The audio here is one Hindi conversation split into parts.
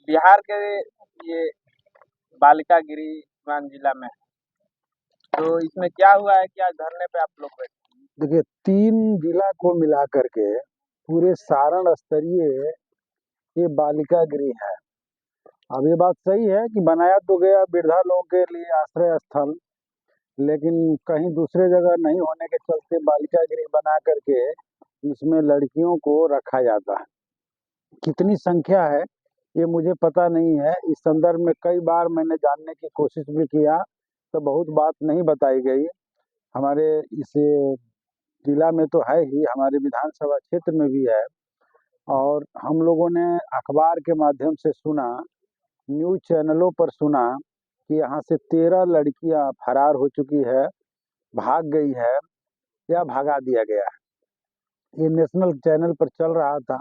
बिहार के ये बालिका गिरिरान जिला में है। तो इसमें क्या हुआ है कि आज धरने पे आप लोग बैठे? देखिए, 3 जिला को मिला करके पूरे सारण स्तरीय ये बालिका गृह है। अब ये बात सही है कि बनाया तो गया वृद्धा लोगों के लिए आश्रय स्थल, लेकिन कहीं दूसरे जगह नहीं होने के चलते बालिका गृह बना करके इसमें लड़कियों को रखा जाता है। कितनी संख्या है ये मुझे पता नहीं है। इस संदर्भ में कई बार मैंने जानने की कोशिश भी किया, तो बहुत बात नहीं बताई गई। हमारे इस जिला में तो है ही, हमारे विधानसभा क्षेत्र में भी है, और हम लोगों ने अखबार के माध्यम से सुना, न्यूज़ चैनलों पर सुना कि यहाँ से 13 लड़कियाँ फरार हो चुकी है, भाग गई है या भगा दिया गया है। ये नेशनल चैनल पर चल रहा था।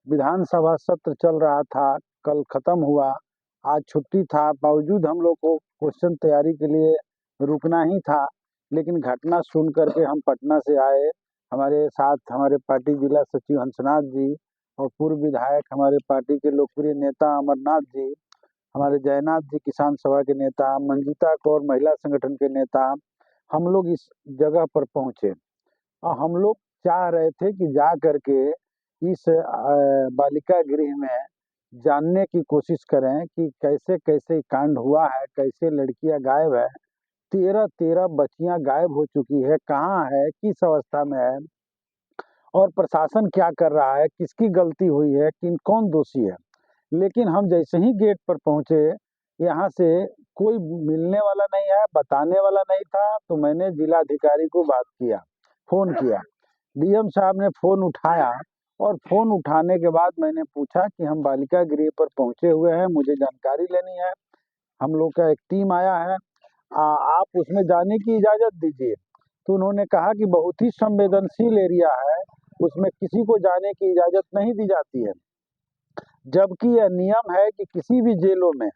विधानसभा सत्र चल रहा था, कल खत्म हुआ, आज छुट्टी था, बावजूद हम लोग को क्वेश्चन तैयारी के लिए रुकना ही था। लेकिन घटना सुन करके हम पटना से आए। हमारे साथ हमारे पार्टी जिला सचिव हंसनाथ जी और पूर्व विधायक हमारे पार्टी के लोकप्रिय नेता अमरनाथ जी, हमारे जयनाथ जी किसान सभा के नेता, मंजिता कौर महिला संगठन के नेता, हम लोग इस जगह पर पहुंचे और हम लोग चाह रहे थे कि जा करके इस बालिका गृह में जानने की कोशिश करें कि कैसे कैसे कांड हुआ है, कैसे लड़कियां गायब है। 13 बच्चियां गायब हो चुकी है, कहाँ है, किस अवस्था में है, और प्रशासन क्या कर रहा है, किसकी गलती हुई है, किन कौन दोषी है। लेकिन हम जैसे ही गेट पर पहुंचे, यहाँ से कोई मिलने वाला नहीं है, बताने वाला नहीं था। तो मैंने जिलाधिकारी को बात किया, फोन किया, डीएम साहब ने फोन उठाया, और फोन उठाने के बाद मैंने पूछा कि हम बालिका गृह पर पहुंचे हुए हैं, मुझे जानकारी लेनी है, हम लोग का एक टीम आया है, आप उसमें जाने की इजाज़त दीजिए। तो उन्होंने कहा कि बहुत ही संवेदनशील एरिया है, उसमें किसी को जाने की इजाज़त नहीं दी जाती है। जबकि यह नियम है कि किसी भी जेलों में,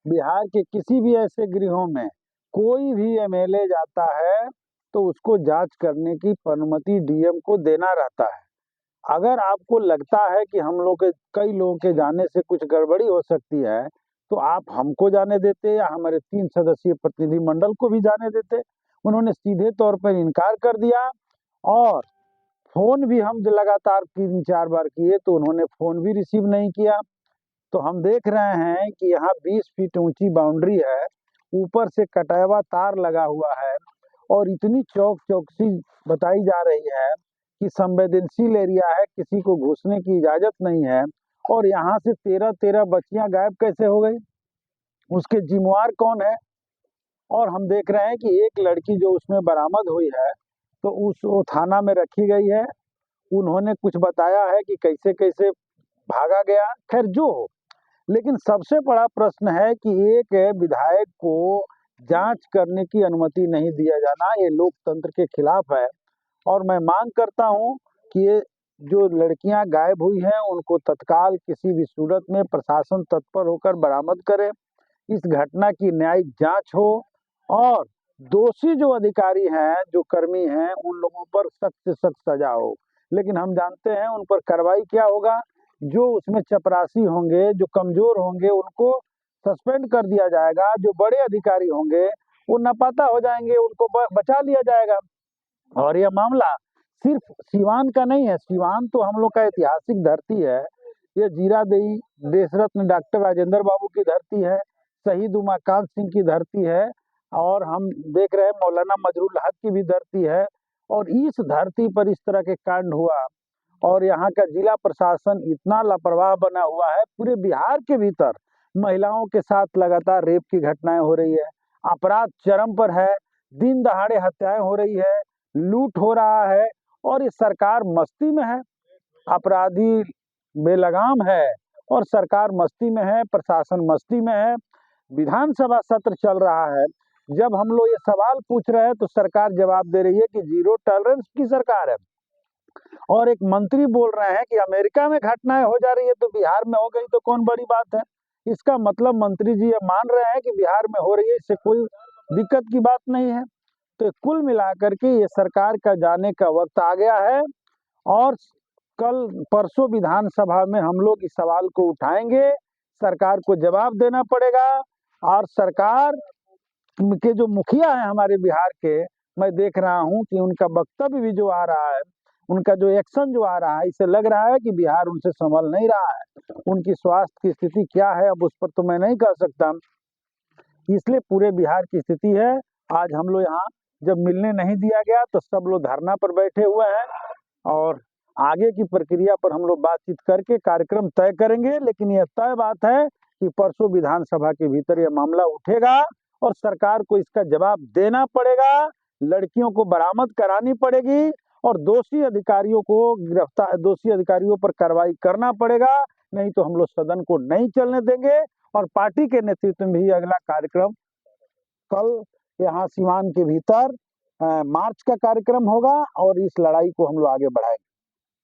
बिहार के किसी भी ऐसे गृहों में कोई भी एमएलए जाता है तो उसको जांच करने की अनुमति डीएम को देना रहता है। अगर आपको लगता है कि हम लोग के कई लोगों के जाने से कुछ गड़बड़ी हो सकती है, तो आप हमको जाने देते या हमारे 3 सदस्यीय प्रतिनिधिमंडल को भी जाने देते। उन्होंने सीधे तौर पर इनकार कर दिया, और फोन भी हम जो लगातार 3-4 बार किए तो उन्होंने फोन भी रिसीव नहीं किया। तो हम देख रहे हैं कि यहाँ 20 फीट ऊंची बाउंड्री है, ऊपर से कटावा तार लगा हुआ है, और इतनी चौकसी बताई जा रही है कि संवेदनशील एरिया है, किसी को घुसने की इजाजत नहीं है। और यहाँ से 13 बच्चियां गायब कैसे हो गई, उसके जिम्मेवार कौन है? और हम देख रहे हैं कि एक लड़की जो उसमें बरामद हुई है, तो वो थाना में रखी गई है। उन्होंने कुछ बताया है कि कैसे कैसे भागा गया, खैर जो हो। लेकिन सबसे बड़ा प्रश्न है कि एक विधायक को जांच करने की अनुमति नहीं दिया जाना, ये लोकतंत्र के खिलाफ है। और मैं मांग करता हूं कि ये जो लड़कियां गायब हुई हैं उनको तत्काल किसी भी सूरत में प्रशासन तत्पर होकर बरामद करे, इस घटना की न्यायिक जांच हो, और दोषी जो अधिकारी हैं, जो कर्मी हैं, उन लोगों पर सख्त से सख्त सजा हो। लेकिन हम जानते हैं उन पर कार्रवाई क्या होगा। जो उसमें चपरासी होंगे, जो कमजोर होंगे, उनको सस्पेंड कर दिया जाएगा। जो बड़े अधिकारी होंगे वो नापाता हो जाएंगे, उनको बचा लिया जाएगा। और यह मामला सिर्फ सीवान का नहीं है। सीवान तो हम लोग का ऐतिहासिक धरती है, ये जीरादेई देशरत्न डॉक्टर राजेंद्र बाबू की धरती है, शहीद उमाकांत सिंह की धरती है, और हम देख रहे हैं मौलाना मजरुल हक की भी धरती है। और इस धरती पर इस तरह के कांड हुआ, और यहाँ का जिला प्रशासन इतना लापरवाह बना हुआ है। पूरे बिहार के भीतर महिलाओं के साथ लगातार रेप की घटनाएं हो रही है, अपराध चरम पर है, दिन दहाड़े हत्याएं हो रही है, लूट हो रहा है, और ये सरकार मस्ती में है। अपराधी बेलगाम है और सरकार मस्ती में है, प्रशासन मस्ती में है। विधानसभा सत्र चल रहा है, जब हम लोग ये सवाल पूछ रहे हैं तो सरकार जवाब दे रही है कि जीरो टॉलरेंस की सरकार है। और एक मंत्री बोल रहे हैं कि अमेरिका में घटनाएं हो जा रही है तो बिहार में हो गई तो कौन बड़ी बात है। इसका मतलब मंत्री जी ये मान रहे हैं कि बिहार में हो रही है, इससे कोई दिक्कत की बात नहीं है। तो कुल मिलाकर के ये सरकार का जाने का वक्त आ गया है, और कल परसों विधानसभा में हम लोग इस सवाल को उठाएंगे। सरकार को जवाब देना पड़ेगा। और सरकार के जो मुखिया हैं हमारे बिहार के, मैं देख रहा हूं कि उनका वक्तव्य भी जो आ रहा है, उनका जो एक्शन जो आ रहा है, इससे लग रहा है कि बिहार उनसे संभल नहीं रहा है। उनकी स्वास्थ्य की स्थिति क्या है अब उस पर तो मैं नहीं कह सकता, इसलिए पूरे बिहार की स्थिति है। आज हम लोग यहाँ जब मिलने नहीं दिया गया तो सब लोग धरना पर बैठे हुए हैं और आगे की प्रक्रिया पर हम लोग बातचीत करके कार्यक्रम तय करेंगे। लेकिन यह तय बात है कि परसों विधानसभा के भीतर यह मामला उठेगा और सरकार को इसका जवाब देना पड़ेगा, लड़कियों को बरामद करानी पड़ेगी और दोषी अधिकारियों को गिरफ्तार, दोषी अधिकारियों पर कार्रवाई करना पड़ेगा। नहीं तो हम लोग सदन को नहीं चलने देंगे। और पार्टी के नेतृत्व में भी अगला कार्यक्रम कल यहाँ सीवान के भीतर मार्च का कार्यक्रम होगा और इस लड़ाई को हम लोग आगे बढ़ाएंगे।